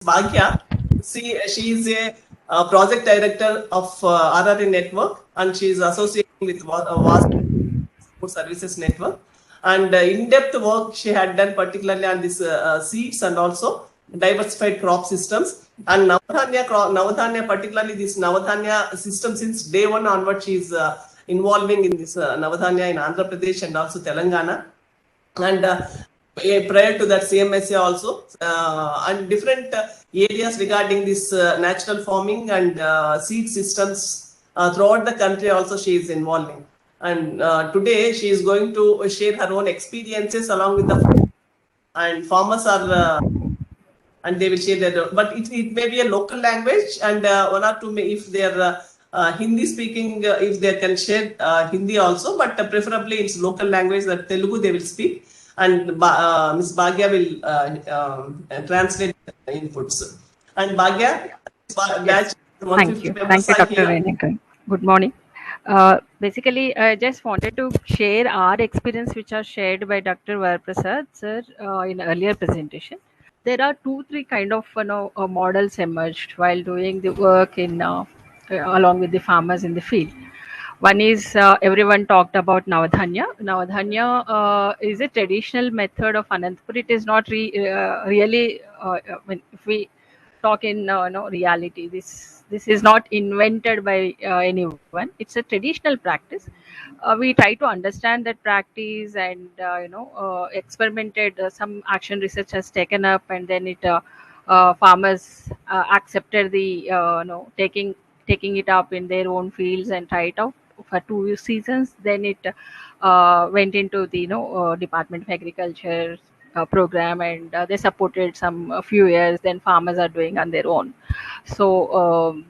Bhagya. She is a project director of RRA network, and she is associated with WASSAN services network. And in-depth work she had done particularly on this seeds and also diversified crop systems. And Navdhanya, particularly this Navdhanya system, since day one onward, she is involving in this Navdhanya in Andhra Pradesh and also Telangana. And prior to that CMSA also, and different areas regarding this natural farming and seed systems throughout the country also she is involving. And today she is going to share her own experiences along with the and farmers are and they will share that. But it may be a local language, and one or two may, if they are Hindi speaking, if they can share Hindi also, but preferably it's local language, that Telugu they will speak, and Ms. Bhagya will translate the inputs. And Bhagya, batch Thank 150 you. members Thank you, are Dr. here. Renekan. Good morning. Basically, I just wanted to share our experience, which are shared by Dr. Varaprasad sir in earlier presentation. There are two, three kind of models emerged while doing the work in along with the farmers in the field. One is everyone talked about Navdhanya. Navdhanya is a traditional method of Anantapur. It is not really, if we talk in reality, this is not invented by anyone. It's a traditional practice. We try to understand that practice and experimented. Some action research has taken up, and then it farmers accepted the taking it up in their own fields and try it out for 2 seasons. Then it went into the Department of Agriculture program, and they supported some a few years. Then farmers are doing on their own. So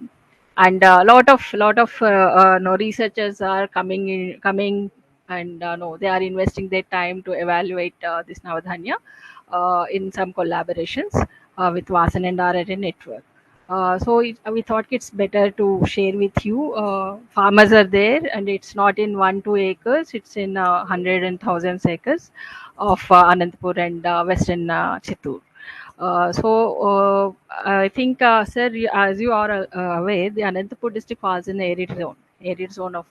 and a lot of no researchers are coming and no, they are investing their time to evaluate this Navdhanya in some collaborations with WASSAN and RRA network. We thought it's better to share with you. Farmers are there, and it's not in 1-2 acres; it's in hundred and thousands acres of Anantapur and Western Chittoor. I think, sir, as you are aware, the Anantapur district falls in the arid zone of,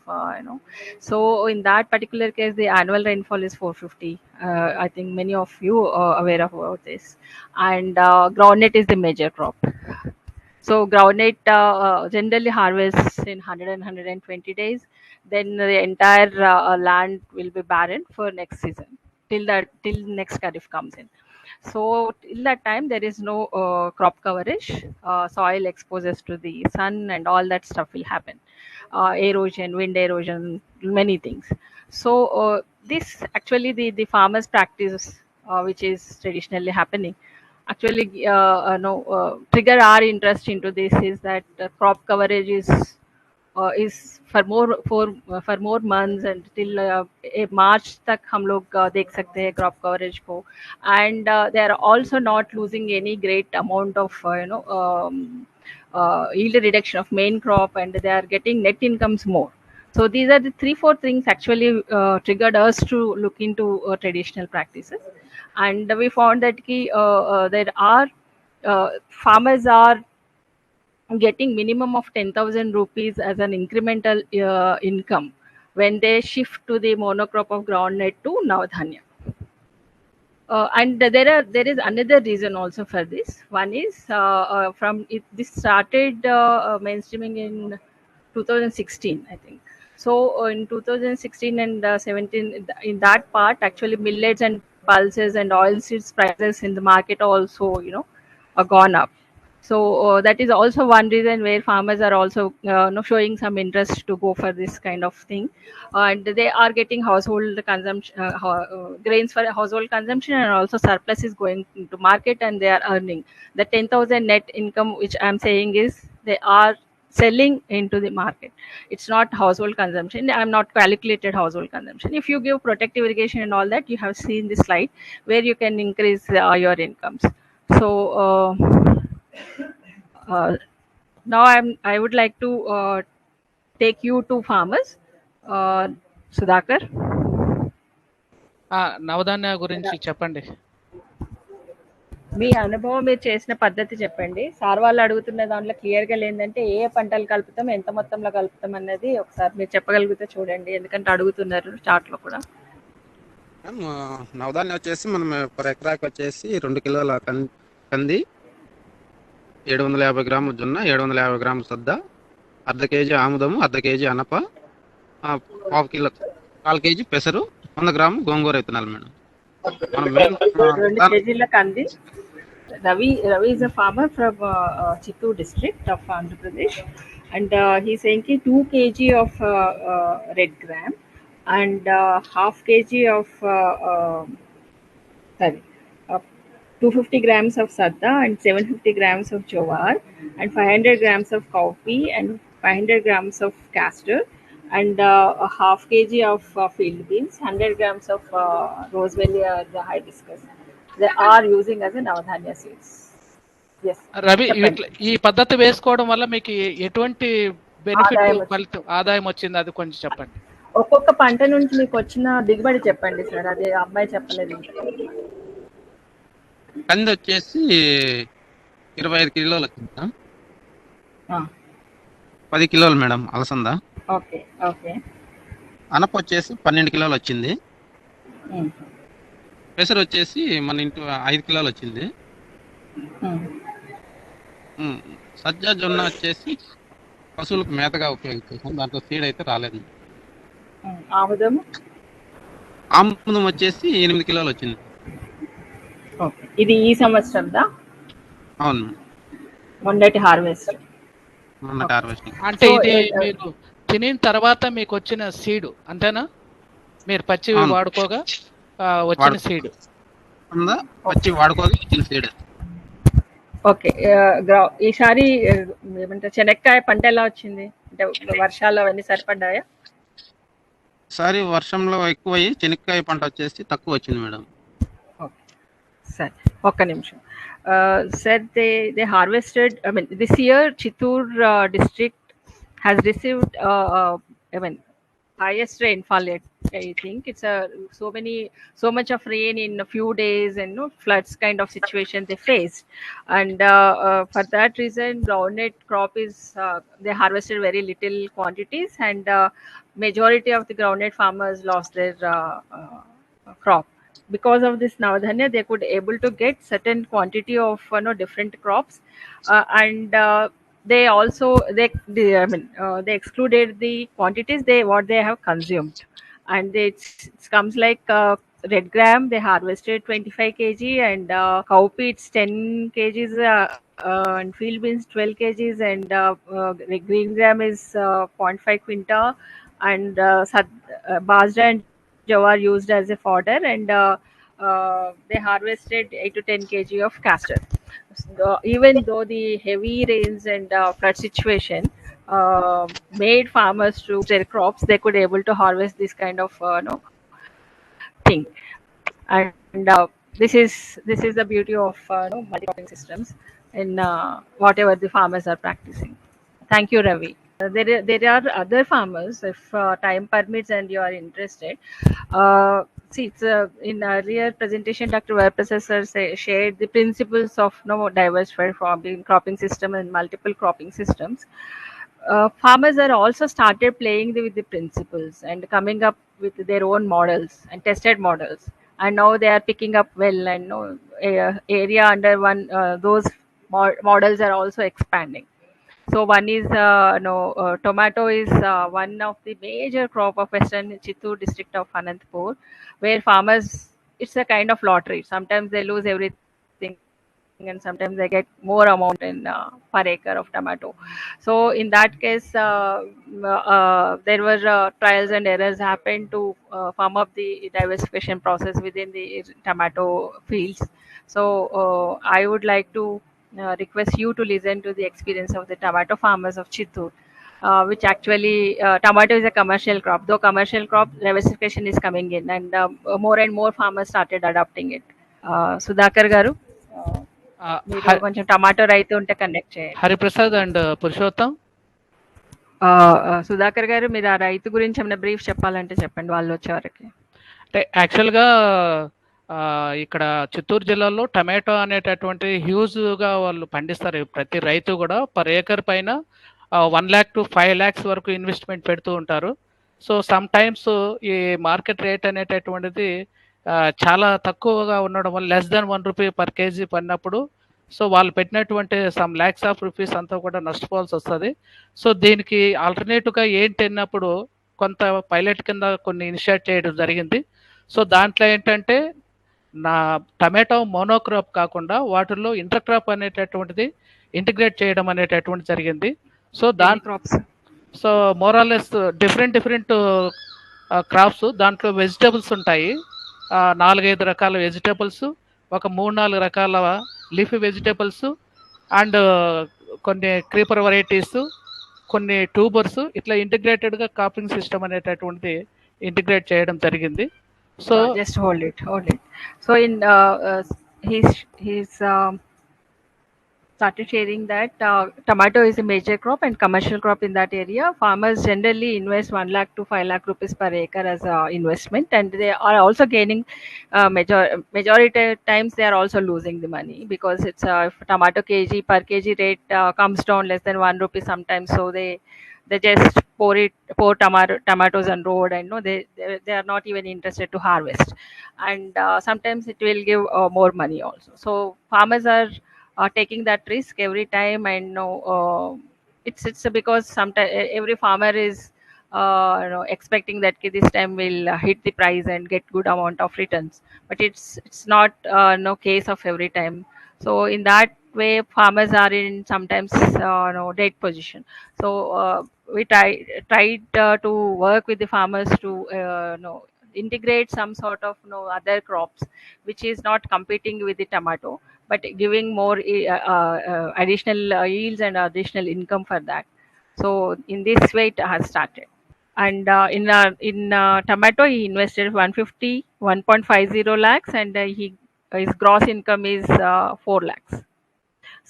So in that particular case, the annual rainfall is 450. I think many of you are aware of about this. And groundnut is the major crop. So groundnut generally harvests in 100 and 120 days. Then the entire land will be barren for next season till next Kharif comes in. So till that time, there is no crop coverage. Soil exposes to the sun, and all that stuff will happen. Erosion, wind erosion, many things. So this actually the farmers' practice, which is traditionally happening, actually no trigger our interest into this is that crop coverage is for more months, and till March तक हम लोग देख सकते हैं crop coverage को. And they are also not losing any great amount of yield reduction of main crop, and they are getting net incomes more. So these are the 3-4 things actually triggered us to look into traditional practices. And we found that there are farmers are getting minimum of 10,000 rupees as an incremental income when they shift to the monocrop of groundnut to Navdhanya. And there is another reason also for this. One is this started mainstreaming in 2016, I think. So in 2016 and 17, in that part, actually millets and pulses and oilseeds prices in the market also, gone up. So that is also one reason where farmers are also showing some interest to go for this kind of thing, and they are getting household consumption grains for household consumption, and also surplus is going into market, and they are earning the 10,000 net income, which I'm saying is they are selling into the market. It's not household consumption. I'm not calculated household consumption. If you give protective irrigation and all that, you have seen the slide where you can increase your incomes. So now I would like to take you to farmers. Sudhakar. Navadhanya గురించి చెప్పండి. మీ అనుభవం మీరు చేసిన పద్ధతి చెప్పండి. Sir వాళ్ళు అడుగుతున్న దాంట్లో క్లియర్‌గా లేదంటే ఏ పంటలు కలుపుతాం, ఎంత మొత్తంలో కలుపుతాం అన్నది ఒకసారి మీరు చెప్పగలిగితే చూడండి. ఎందుకంటే అడుగుతున్నారు చాట్‌లో కూడా. నవధాన్యం వచ్చేసి మనం పర్ ఎకరాకి వచ్చేసి 2 కిలోల కంది, 750 గ్రాముల జొన్న, 750 గ్రాముల సద్ద, అర్ధ కేజీ ఆముదము, అర్ధ కేజీ అనప, పావు కిలో 1/4 కేజీ పెసరు, 100 గ్రాములు గోంగూర విత్తనాలు మేడం. మనం మెయిన్ 2 కేజీల కంది. Ravi is a farmer from Chittoor district of Andhra Pradesh, and he's saying 2 kg of red gram and half kg of sorry, uh, 250 grams of sadda and 750 grams of jowar and 500 grams of cowpea and 500 grams of castor and a half kg of field beans, 100 grams of rosemary or the hibiscus. They are using as a Navdhanya seeds. Yes. Ravi చెప్పండి. ఇట్లా ఈ పద్ధతి వేసుకోవడం వల్ల మీకు ఎటువంటి benefit ఆదాయం వచ్చింది. ఫలితం ఆదాయం వచ్చింది అది కొంచెం చెప్పండి. ఒక్కొక్క పంట నుంచి మీకు వచ్చిన దిగుబడి చెప్పండి సార్. అది అమ్మాయి చెప్పలేదు ఇంకా. కంది వచ్చేసి 25 కిలోలు వచ్చింది, 10 కిలోలు మేడం అలసంద. Okay okay. అనప వచ్చేసి 12 కిలోలు వచ్చింది. పెసరు వచ్చేసి మన ఇంటి 5 కిలోలు వచ్చింది. సజ్జ జొన్న వచ్చేసి పశువులకు మేతగా ఉపయోగించేసాం, దాంట్లో సీడ్ అయితే రాలేదు. ఆముదం వచ్చేసి 8 కిలోలు వచ్చింది. ఇది ఈ సంవత్సరం దా? అవును, మొన్నటి హార్వెస్ట్. అంటే ఇది మీరు తినిన తర్వాత మీకు వచ్చిన సీడ్ అంతేనా? మీరు పచ్చి వాడుకోగా వచ్చిన సీడ్ పచ్చి వాడుకోగా వచ్చిన సీడ్. ఓకే. ఈసారి ఏమంటారు చెనక్కాయ పంట ఎలా వచ్చింది? అంటే వర్షాలు అవన్నీ సరిపడ్డాయా? ఈసారి వర్షంలో ఎక్కువయ్యి చెనక్కాయ పంట వచ్చేసి తక్కువ వచ్చింది మేడం. ఓకే సరే, ఒక్క నిమిషం. Said they harvested. I mean, this year Chittoor district has received. I mean, highest rainfall. I think it's so much of rain in a few days and no floods kind of situation they faced, and for that reason, groundnut crop is they harvested very little quantities, and majority of the groundnut farmers lost their crop. Because of this Navdhanya, they could able to get certain quantity of different crops, and they also they excluded the quantities what they have consumed, and it comes like red gram they harvested 25 kg and cowpea it's 10 kgs and field beans 12 kgs and green gram is 0.5 quinta and bajra and jowar used as a fodder, and they harvested 8 to 10 kg of castor. So, even though the heavy rains and flood situation made farmers to their crops, they could able to harvest this kind of thing. And this is the beauty of multi-cropping systems in whatever the farmers are practicing. Thank you, Ravi. There are other farmers, if time permits and you are interested. See, it's in earlier presentation, Dr. Vairprasad sir shared the principles of diversified cropping system and multiple cropping systems. Farmers are also started playing with the principles and coming up with their own models and tested models, and now they are picking up well, and area under one those models are also expanding. So one is tomato is one of the major crop of Western Chittoor district of Anantapur, where farmers, it's a kind of lottery. Sometimes they lose everything and sometimes they get more amount in per acre of tomato. So in that case, there were trials and errors happened to farm up the diversification process within the tomato fields. So I would like to request you to listen to the experience of the tomato farmers of Chittoor, which actually tomato is a commercial crop. Though commercial crop diversification is coming in, and more and more farmers started adopting it. Sudhakar garu, మీరు కొంచెం tomato రైతు ఉంటే connect చేయండి. Hariprasad and Purushottam. Sudhakar గారు, మీరు ఆ రైతు గురించి ఏమైనా బ్రీఫ్ చెప్పాలంటే చెప్పండి వాళ్ళు వచ్చే వరకు. అంటే యాక్చువల్గా ఇక్కడ చిత్తూరు జిల్లాలో టమాటో అనేటటువంటి హ్యూజ్గా వాళ్ళు పండిస్తారు. ప్రతి రైతు కూడా పర్ ఏకర్ పైన 1 lakh to 5 lakhs వరకు ఇన్వెస్ట్మెంట్ పెడుతూ ఉంటారు. సో సమ్ టైమ్స్ ఈ మార్కెట్ రేట్ అనేటటువంటిది చాలా తక్కువగా ఉండడం వల్ల less than 1 rupee per KG పడినప్పుడు సో వాళ్ళు పెట్టినటువంటి సమ్ ల్యాక్స్ ఆఫ్ రూపీస్ అంతా కూడా నష్టపోవాల్సి వస్తుంది. సో దీనికి ఆల్టర్నేటివ్గా ఏంటి అన్నప్పుడు కొంత పైలట్ కింద కొన్ని ఇనిషియేట్ చేయడం జరిగింది. సో దాంట్లో ఏంటంటే నా టమాటో మోనోక్రాప్ కాకుండా వాటిల్లో ఇంటర్ క్రాప్ అనేటటువంటిది ఇంటిగ్రేట్ చేయడం అనేటటువంటి జరిగింది. So crops so Morales different crops దాంట్లో వెజిటబుల్స్ ఉంటాయి. 4-5 రకాల వెజిటబుల్స్, ఒక 3-4 రకాల లీఫీ వెజిటబుల్స్ అండ్ కొన్ని క్రీపర్ వెరైటీస్, కొన్ని ట్యూబర్స్, ఇట్లా ఇంటిగ్రేటెడ్గా క్రాపింగ్ సిస్టమ్ అనేటటువంటిది ఇంటిగ్రేట్ చేయడం జరిగింది. So just hold it. So in he's started sharing that tomato is a major crop and commercial crop in that area. Farmers generally invest 1 lakh to 5 lakh rupees per acre as a investment, and they are also gaining majority times they are also losing the money, because it's if tomato kg per kg rate comes down less than 1 rupee sometimes, so they just pour tomatoes on road, and no, they are not even interested to harvest, and sometimes it will give more money also. So farmers are taking that risk every time, and no, it's because sometimes every farmer is expecting that okay, this time we'll hit the price and get good amount of returns, but it's not no case of every time. So in that way farmers are in sometimes no dead position. So we tried to work with the farmers to no integrate some sort of no other crops which is not competing with the tomato, but giving more additional yields and additional income for that. So in this way it has started. And in tomato he invested 150 lakhs, and his gross income is 4 lakhs.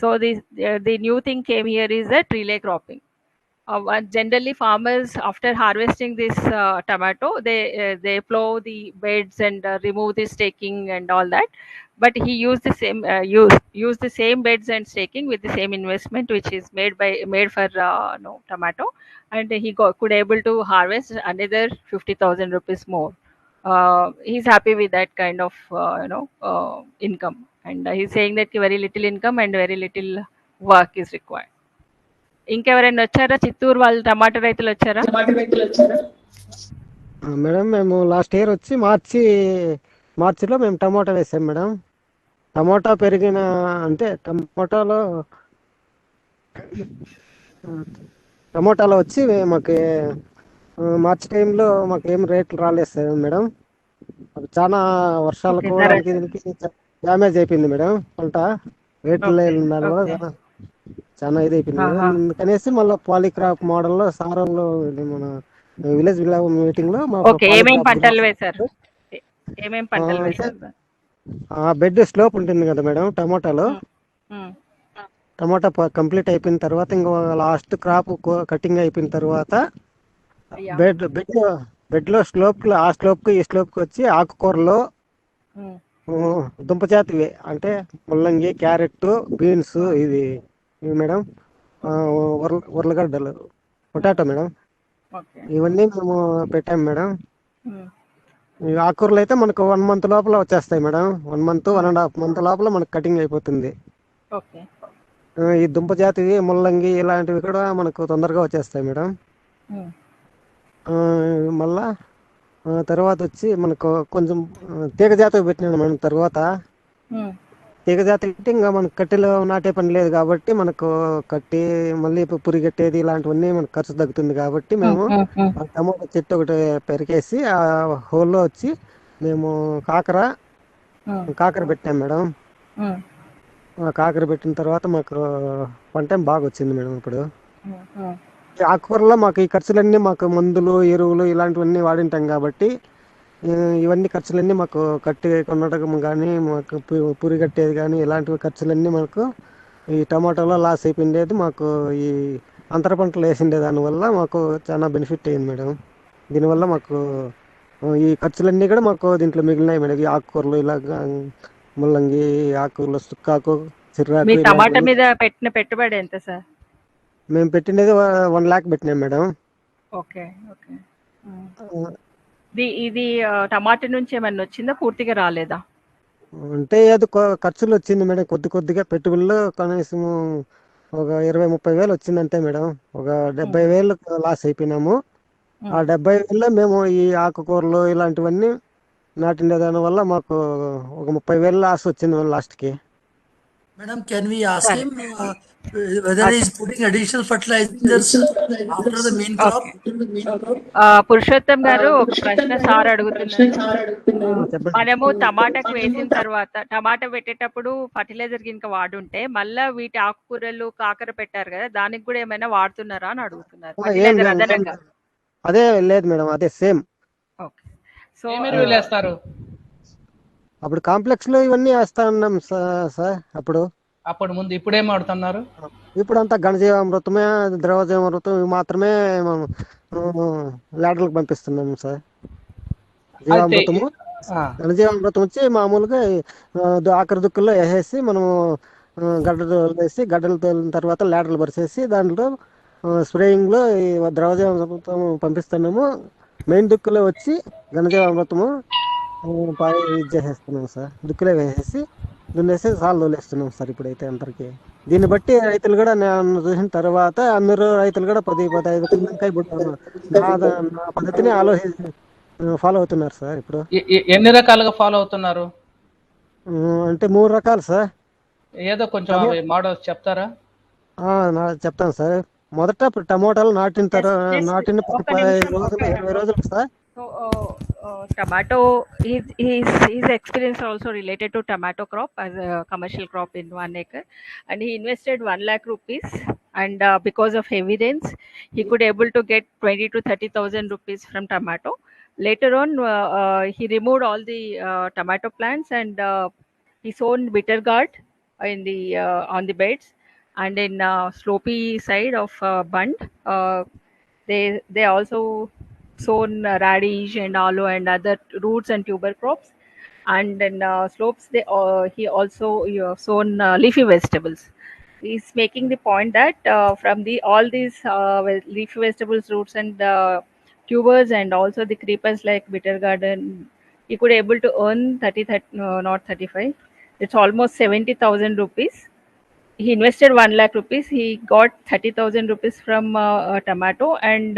So the new thing came here is that relay cropping. Generally farmers after harvesting this tomato, they plow the beds and remove the staking and all that, but he used the same use the same beds and staking with the same investment which is made for no tomato, and he could able to harvest another 50,000 rupees more. He's happy with that kind of income, and he's saying that very little income and very little work is required. ఇంకెవరైనా వచ్చారా? చిత్తూరు వాళ్ళు టమాటా రైతులు వచ్చారా? Madam మేము last year వచ్చి మార్చిలో మేము tomato వేసాం మేడం. టమోటా పెరిగిన అంటే టమోటాలో వచ్చి మాకు మార్చి టైంలో మాకు ఏం రేట్లు రాలేదు సార్ మేడం. చాలా వర్షాలకు దీనికి డ్యామేజ్ అయిపోయింది మేడం. పంట రేట్లు వల్ల చాలా ఇది అయిపోయింది మేడం. అందుకనేసి మళ్ళీ పాలీక్రాప్ మోడల్లో సారంలో మన విలేజ్ మీటింగ్ లో బెడ్ స్లోప్ ఉంటుంది కదా మేడం టమోటాలో. టమోటా కంప్లీట్ అయిపోయిన తర్వాత ఇంకా లాస్ట్ క్రాప్ కటింగ్ అయిపోయిన తర్వాత బెడ్ లో ఆ స్లోప్ కు ఈ స్లోప్ కు వచ్చి ఆకుకూరలో దుంపజాతివి అంటే ముల్లంగి, క్యారెట్, బీన్స్, ఇది మేడం ఉర్లగడ్డలు, పొటాటో మేడం, ఇవన్నీ మేము పెట్టాము మేడం. ఈ ఆకుకూరలు అయితే మనకు 1 month లోపల వచ్చేస్తాయి మేడం. 1 month 1.5 month లోపల మనకు కటింగ్ అయిపోతుంది. ఈ దుంప జాతివి, ముల్లంగి ఇలాంటివి కూడా మనకు తొందరగా వచ్చేస్తాయి మేడం. మళ్ళా తర్వాత వచ్చి మనకు కొంచెం తీగ జాతి పెట్టినాను మేడం. తర్వాత తీగ జాతి అంటే ఇంకా మనకు కట్టెలు నాటే పని లేదు కాబట్టి మనకు కట్టి మళ్ళీ పురి కట్టేది ఇలాంటివన్నీ మనకు ఖర్చు తగ్గుతుంది కాబట్టి మేము టమోటా చెట్టు ఒకటి పెరికేసి ఆ హోల్లో వచ్చి మేము కాకర పెట్టాం మేడం. కాకర పెట్టిన తర్వాత మాకు పంట బాగా వచ్చింది మేడం. ఇప్పుడు ఆకుకూరలో మాకు ఈ ఖర్చులన్నీ మాకు మందులు, ఎరువులు ఇలాంటివన్నీ వాడింటాం కాబట్టి ఇవన్నీ ఖర్చులన్నీ మాకు కట్టి కొనడం కానీ, మాకు పురి కట్టేది కానీ ఇలాంటి ఖర్చులన్నీ మనకు ఈ టమాటోలో లాస్ అయిపోయిండేది. మాకు ఈ అంతర పంటలు వేసిండే దానివల్ల మాకు చాలా బెనిఫిట్ అయింది మేడం. దీనివల్ల మాకు ఈ ఖర్చులన్నీ కూడా మాకు దీంట్లో మిగిలినాయి మేడం. ఈ ఆకుకూరలు ఇలాగ ముల్లంగి, ఆకుకూరలు, సుక్కాకు, మీ చిర్రాకు టమాటా ఇలాంటివన్నీ మీద పెట్టిన పెట్టుబడి ఎంత సార్? మేము పెట్టినది 1 lakh పెట్టినాం మేడం. ఓకే. ఓకే. ఆ, ఇది టమాటా నుంచి ఏమన్నా వచ్చిందా? పూర్తిగా రాలేదా? అంటే ఏదో ఖర్చులు వచ్చింది మేడం, కొద్ది కొద్దిగా పెట్టుబడులు కనీసం ఒక 20-30 వేలు వచ్చింది అంతే మేడం. ఒక 70,000 లాస్ అయిపోయినాము. ఆ 70,000లో మేము ఈ ఆకుకూరలు ఇలాంటివన్నీ నాటిన దాని వల్ల మాకు ఒక 30,000 లాస్ వచ్చింది లాస్ట్కి. Madam, can we ask సరే. him whether he is putting additional fertilizers after the main crop? Purushottam గారు ఒక ప్రశ్న సార్ అడుగుతున్నారు. చెప్పండి. మనము టమాటాకు వేసిన తర్వాత టమాటా పెట్టేటప్పుడు ఫర్టిలైజర్ కింద వాడుంటే మళ్ళా వీటి ఆకుకూరలు కాకర పెట్టారు కదా, దానికి కూడా ఏమైనా వాడుతున్నారా అని అడుగుతున్నారు, ఏం ఫర్టిలైజర్ లేదు అదనంగా. అదే లేదు మేడం, అదే సేమ్. ఓకే. సో ఏం ఎరువులు వేస్తారు అప్పుడు కాంప్లెక్స్ లో ఇవన్నీ వేస్తా ఉన్నాం సార్ అప్పుడు. అప్పుడు ముందు? ఇప్పుడేం వాడుతున్నారు? ఇప్పుడు అంతా ఘనజీవామృతమే, ద్రవజీవామృతం ఇవి మాత్రమే లాడర్లకు పంపిస్తున్నాం సార్. అయితే జీవామృతము, ఘనజీవామృతం వచ్చి మామూలుగా ఆఖరి దుక్కుల్లో వేసేసి మనము గడ్డలు వేసి గడ్డలు తోలిన తర్వాత లాడర్లు పరిచేసి దాంట్లో స్ప్రేయింగ్ లో ఈ ద్రవజీవామృతం పంపిస్తున్నాము. మెయిన్ దుక్కులో వచ్చి ఘనజీవామృతము ఇది చేసేస్తున్నాం సార్. దుక్కులో వేసేసి దున్నేసి సాలు తోలేస్తున్నాం సార్ ఇప్పుడైతే అందరికి. దీన్ని బట్టి రైతులు కూడా నేను చూసిన తర్వాత అందరూ రైతులు కూడా 10-15 కింద ఇప్పుడు నా పద్ధతిని ఫాలో అవుతున్నారు సార్ ఇప్పుడు. ఎన్ని రకాలుగా ఫాలో అవుతున్నారు? అంటే 3 రకాలు సార్. ఏదో కొంచెం అవి మోడల్స్ చెప్తారా? చెప్తాను సార్. మొదట టమోటాలు నాటిన నాటిన 15 రోజులు 20 రోజులు sir. So, tomato, his experience also related to tomato crop as a commercial crop in 1 acre, and he invested 1 lakh rupees, and because of heavy rains, he could able to get 20 to 30,000 rupees from tomato. Later on, he removed all the tomato plants, and he sown bitter gourd in the on the beds, and in slopey side of bund. They also sown radish and aloe and other roots and tuber crops, and in slopes he also sown leafy vegetables. He's making the point that from all these leafy vegetables, roots and tubers, and also the creepers like bitter garden, he could able to earn 30, not 35, it's almost 70,000 rupees. He invested 1 lakh rupees. He got 30,000 rupees from tomato, and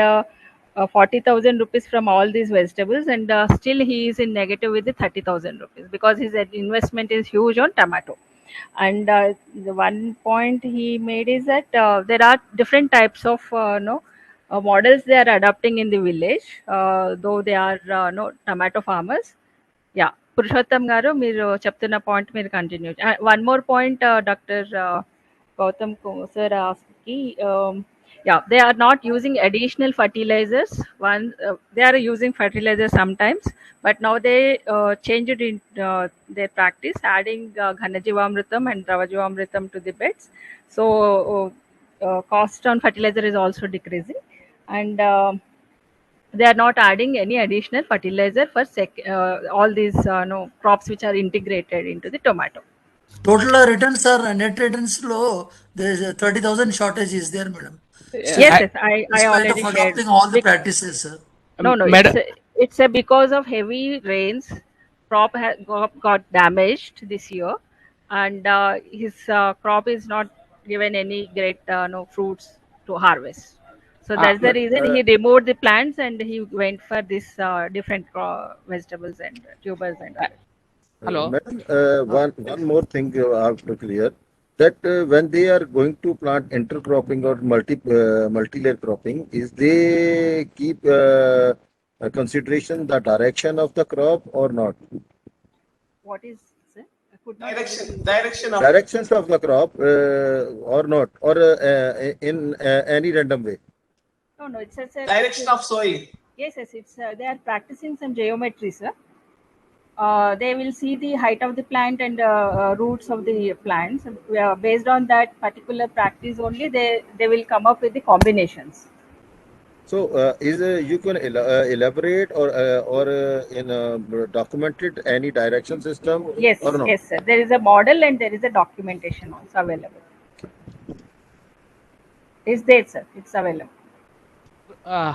40,000 rupees from all these vegetables, and still he is in negative with the 30,000 rupees because his investment is huge on tomato. And the one point he made is that there are different types of models they are adopting in the village, though they are no tomato farmers. Yeah, Purushottam garu, మీరు చెప్తున్న point మీరు continue. One more point doctor Gautam sir asked ki, yeah, they are not using additional fertilizers. They are using fertilizers sometimes, but now they changed in their practice, adding Ghanajivamritam and Dravajivamritam to the beds. So cost on fertilizer is also decreasing, and they are not adding any additional fertilizer for all these crops which are integrated into the tomato. Total returns are net returns low. There is a 30,000 shortage is there, madam. Yes, I In spite already of shared. adopting all the practices, sir. No, Madam, it's a because of heavy rains, crop got damaged this year, and his crop is not given any great fruits to harvest. So that's the reason he removed the plants and he went for this different vegetables and tubers and others. hello. Madam, one more thing you have to clear that when they are going to plant intercropping or multi-layer cropping, is they keep consideration the direction of the crop or not? What is, sir? I could not Directions of the crop or not, or in any random way? No, it's a Direction of soil. Yes, it's they are practicing some geometry, sir. They will see the height of the plant and roots of the plants. Based on that particular practice only, they will come up with the combinations. So, is you can elaborate or in documented any direction system Yes, or no? yes, sir. There is a model and there is a documentation also available. Is there, sir? It's available.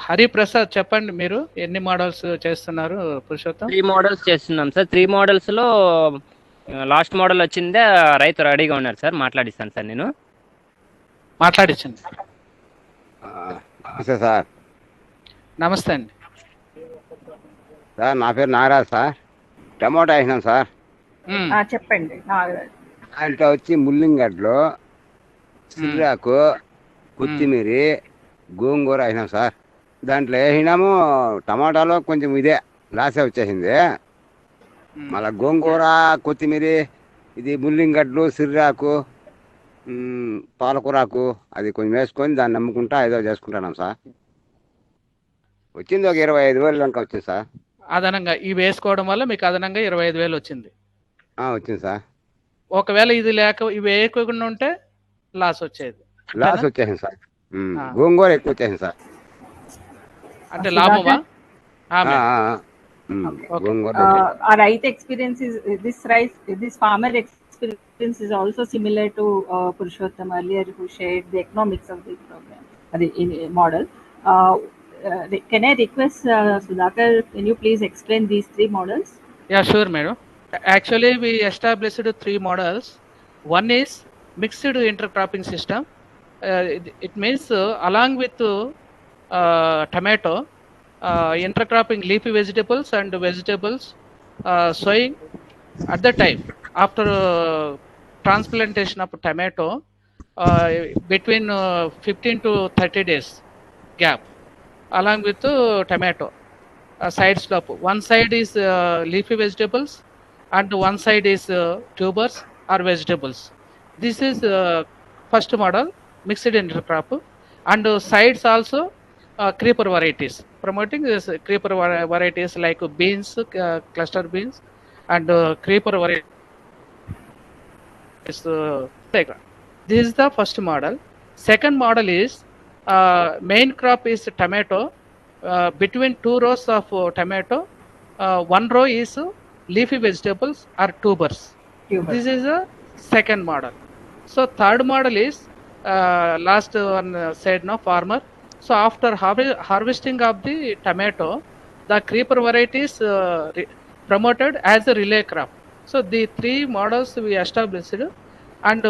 Hariprasad చెప్పండి, మీరు ఎన్ని models చేస్తున్నారు Purushottam? 3 models చేస్తున్నాం sir. 3 మోడల్స్లో last model వచ్చిందే రైతు రెడీగా ఉన్నారు sir. మాట్లాడిస్తాను sir నేను. మాట్లాడించండి. నమస్తే సార్. నమస్తే అండి సార్, నా పేరు నాగరాజ్ సార్. టమోటా వేసినాం సార్. చెప్పండి. దాంట్లో వచ్చి ముల్లింగడ్లు, సిర్రాకు, కొత్తిమీరి, గోంగూర వేసినాం సార్. దాంట్లో వేసినాము. టమాటాలో కొంచెం ఇదే లాసే వచ్చేసింది. మళ్ళీ గోంగూర, కొత్తిమీరి, ఇది ముల్లింగడ్లు, సిర్రాకు, పాలకూరాకు అది కొంచెం వేసుకొని దాన్ని నమ్ముకుంటా ఏదో చేసుకుంటున్నాం సార్. వచ్చింది ఒక 25,000 దాకా వచ్చింది సార్. అదనంగా ఇవి వేసుకోవడం వల్ల మీకు అదనంగా 25,000 వచ్చింది. వచ్చింది సార్. ఒకవేళ ఇది లేక ఇవి వేయకుండా ఉంటే లాస్ వచ్చేది. లాస్ వచ్చేసింది సార్. గోంగూర ఎక్కువ వచ్చేసింది సార్. అంటే లాభమా? గోంగూర. Our right experience is this farmer experience is also similar to Purushottam earlier, who shared the economics of the program, the model. Can I request Sudhakar, can you please explain these 3 models? Yeah, sure, madam. Actually, we established 3 models. One is mixed intercropping system. It means along with tomato, intercropping leafy vegetables and vegetables, sowing at the time after transplantation of tomato, between 15 to 30 days gap, along with tomato. Side slope. One side is leafy vegetables and one side is tubers or vegetables. This is first model, mixed intercrop, and sides also creeper varieties. Promoting this creeper varieties like beans, cluster beans, and creeper varieties. This is the first model. Second model is main crop is tomato. Between 2 rows of tomato, 1 row is leafy vegetables or tubers. This is a second model. So third model is last one said no farmer. So after harvesting of the tomato, the creeper variety is promoted as a relay crop. So the 3 models we established, and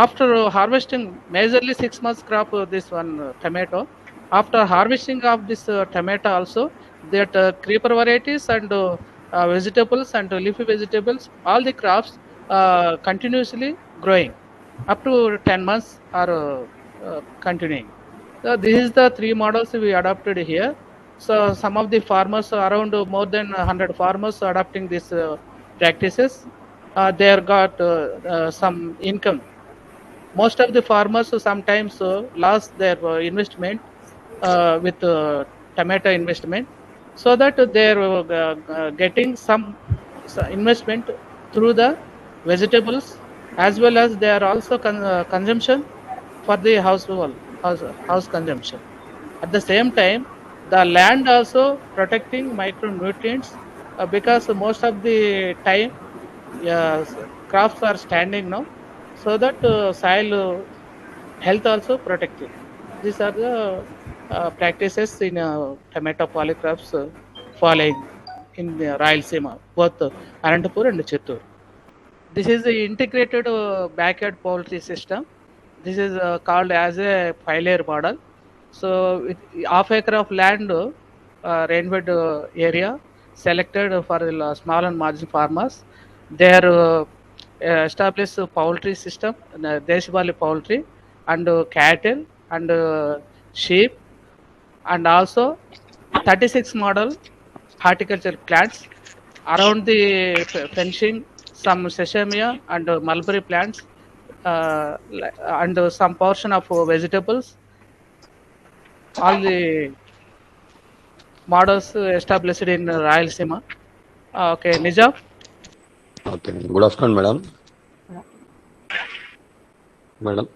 after harvesting majorly 6 months crop this one tomato. After harvesting of this tomato also, that creeper varieties and vegetables and leafy vegetables, all the crops continuously growing up to 10 months are continuing. So this is the 3 models we adopted here. So some of the farmers, around more than 100 farmers adopting these practices, they are got some income. Most of the farmers sometimes lost their investment with tomato investment, so that they are getting some investment through the vegetables, as well as they are also consumption for the house consumption. At the same time, the land also protecting micronutrients, because most of the time crops are standing now, so that soil health also protected. These are the practices in tomato polycrops following in Rayalaseema, both Anantapur and Chittoor. This is the integrated backyard poultry system. This is called as a 5-layer model. So half acre of land, rainfed area selected for the small and marginal farmers. They are established poultry system, Deshbali poultry, and cattle and sheep, and also 36 model horticulture plants around the fencing, some sesamia and mulberry plants, and some portion of vegetables. All the models established in Rayalaseema. Okay, Nijam. Okay, good afternoon, madam. Madam,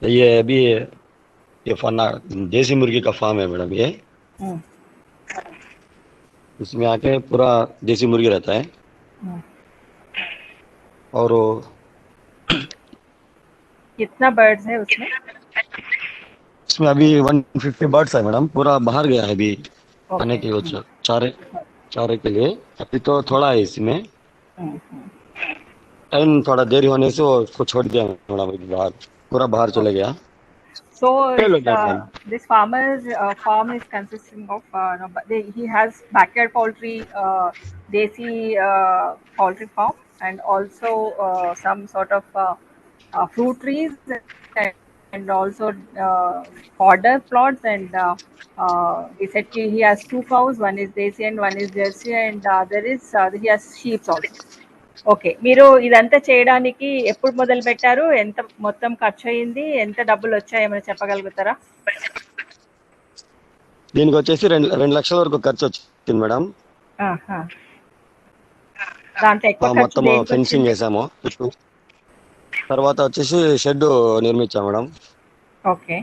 ये अभी ये फन्ना देसी मुर्गी का farm है madam ये। हम्म, इसमें आके पूरा देसी मुर्गी रहता है हम्म। और वो कितना बर्ड्स है उसमें? इसमें अभी 150 बर्ड्स है मैडम। पूरा बाहर गया है अभी खाने ओके। के लिए, चारे चारे के लिए। अभी तो थोड़ा है इसमें, टाइम थोड़ा देरी होने से वो उसको छोड़ दिया मैडम अभी बाहर, पूरा बाहर चले गया। So चलो madam. this farmer's farm is consisting of no, but he has backyard poultry, desi poultry farm, and also some sort of fruit trees, and also fodder plots. And he said he has two cows, one is desi and one is jersey, and there is he has sheep also. Okay. మీరు ఇదంతా చేయడానికి ఎప్పుడు మొదలుపెట్టారు? ఎంత మొత్తం ఖర్చయింది? ఎంత డబ్బులొచ్చాయి ఏమైనా చెప్పగలుగుతారా? దీనికి వచ్చేసి 2 లక్షల వరకు ఖర్చు వచ్చింది మేడం. ఆహా! దాంట్లో ఎక్కువ ఖర్చు మొత్తం ఫెన్సింగ్ దేనికొచ్చింది? వేసాము. తర్వాత వచ్చేసి షెడ్ నిర్మించాం మేడం. ఓకే.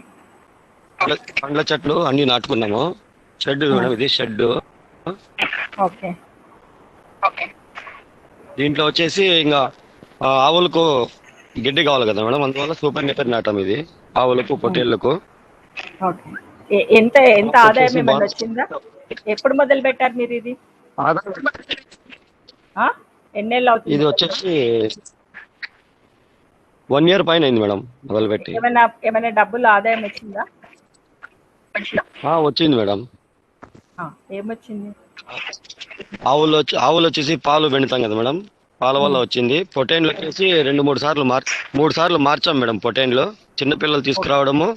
పండ్ల చెట్లు అన్ని నాటుకున్నాము. షెడ్ మేడం, ఇది షెడ్. ఓకే. దీంట్లో వచ్చేసి ఇంకా ఆవులకు గడ్డి కావాలి కదా మేడం, అందువల్ల సూపర్ నెపర్ నాటాం ఇది ఆవులకు పొట్టేళ్లకు. ఓకే. ఎంత ఎంత ఆదాయం ఏమన్నా వచ్చిందా? ఎప్పుడు మొదలు పెట్టారు మీరు ఇది? ఎన్నేళ్ళు అవుతుంది? ఇది వచ్చేసి 1 year పైన అయింది మేడం మొదలుపెట్టి. ఏమైనా డబ్బులు ఆదాయం వచ్చిందా? వచ్చింది మేడం. ఏమొచ్చింది? ఆవులు వచ్చేసి పాలు పెడతాం కదా మేడం, పాల వల్ల వచ్చింది. పొటైన్లు వచ్చేసి 3 సార్లు మార్చాం మేడం. పొటైన్లు చిన్నపిల్లలు తీసుకురావడము,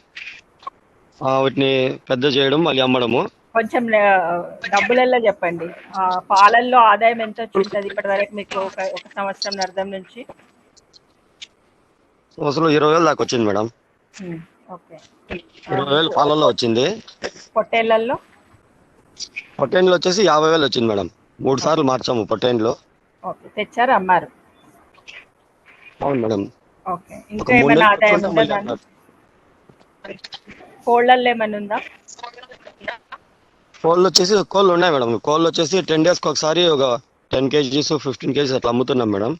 వాటిని పెద్ద చేయడం, మళ్ళీ అమ్మడము. కొంచెం డబ్బులలో చెప్పండి. పాలల్లో ఆదాయం ఎంత వచ్చింటది ఇప్పటి వరకు మీకు? ఒక సంవత్సరం అర్థం నుంచి అసలు 20,000 దాకా వచ్చింది మేడం. ఓకే. 20,000 పాలల్లో వచ్చింది. పొట్టేళ్లలో పొటైన్లు వచ్చేసి 50,000 వచ్చింది మేడం. 3 సార్లు మార్చాము పొటైన్లు. ఓకే. తెచ్చారు, అమ్మారు? అవును మేడం. ఓకే. ఇంకా ఏమైనా ఆదాయం ఉందా? కోళ్ళల్లో ఏమైనా ఉందా? కోళ్ళు ఉన్నాయి మేడం. కోళ్ళు వచ్చేసి 10 days ఒకసారి ఒక 10 kgs 15 kgs అట్లా అమ్ముతున్నాం మేడం.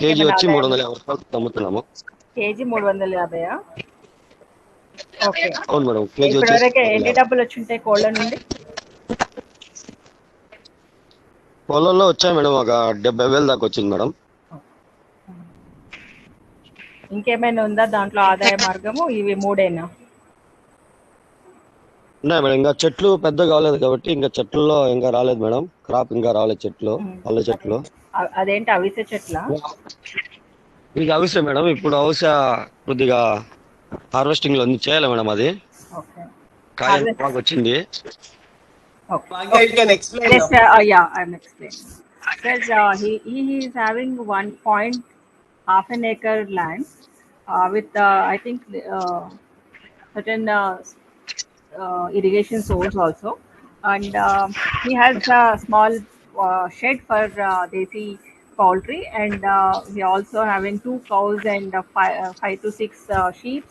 కేజీ వచ్చి 350 రూపాయలు అమ్ముతున్నాము. కేజీ 350? ఓకే. అవును మేడం. కేజీ ఇప్పటివరకు ఎన్ని డబ్బులు వచ్చుంటాయి కోళ్ళ నుండి? కోళ్ళల్లో వచ్చాయి మేడం ఒక 70,000 దాకా వచ్చింది మేడం. ఇంకేమైనా ఉందా దాంట్లో ఆదాయ మార్గము? ఇవి మూడేనా? ఉన్నాయి మేడం. ఇంకా చెట్లు పెద్ద కాలేదు కాబట్టి ఇంకా చెట్లలో ఇంకా రాలేదు మేడం. క్రాప్ ఇంకా రాలేదు చెట్లు, పళ్ళ చెట్లు. అదేంటి, అవిసె చెట్ల? ఇది అవిసె మేడం. ఇప్పుడు అవిసె కొద్దిగా హార్వెస్టింగ్ లో చేయాలి మేడం. అది కాయ బాగా వచ్చింది. Bhagya, you can explain. Yes, yeah, I'm explaining. Because he is having 1.5 acre land with I think certain irrigation source also, and he has a small shed for desi poultry, and he also having 2 cows and 5 to 6 sheep,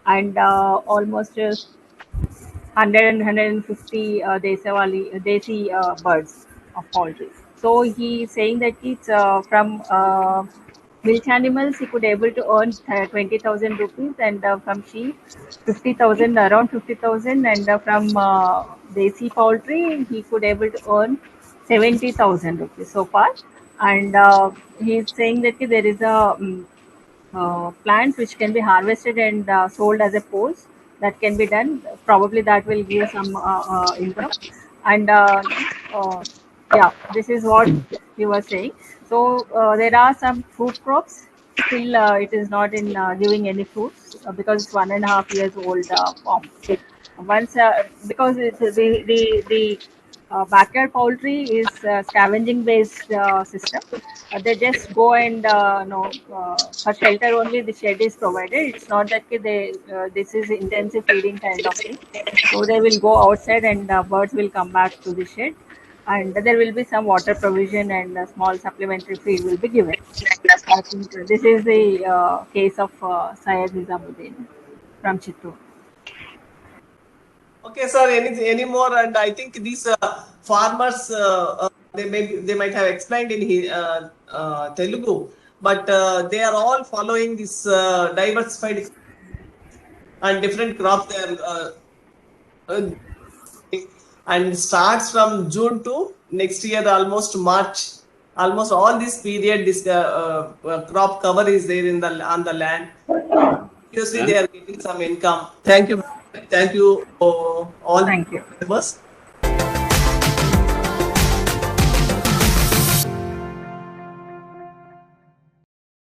and almost 100 and 150 desi birds of poultry. So he is saying that it's from milk animals he could able to earn 20,000 rupees, and from sheep 50,000, around 50,000, and from desi poultry he could able to earn 70,000 rupees so far. And he is saying that there is a plants which can be harvested and sold as a poles. That can be done. Probably that will give some income. And yeah, this is what he was saying. So there are some fruit crops. Still, it is not in giving any fruits because it's 1.5 years old farm. Once because it's the backyard poultry is scavenging based system. They just go and for shelter only the shed is provided. It's not that they this is intensive feeding kind of thing. So they will go outside and birds will come back to the shed, and there will be some water provision and a small supplementary feed will be given. I think this is the case of Syed Nizamuddin from Chittoor. Okay, sir. Any more? And I think these farmers they might have explained in Telugu, but they are all following this diversified and different crops. They are uh, and starts from June to next year, almost March. Almost all this period, this crop cover is there in the on the land. Obviously, they are getting some income. Thank you. Thank you, all Thank you. members.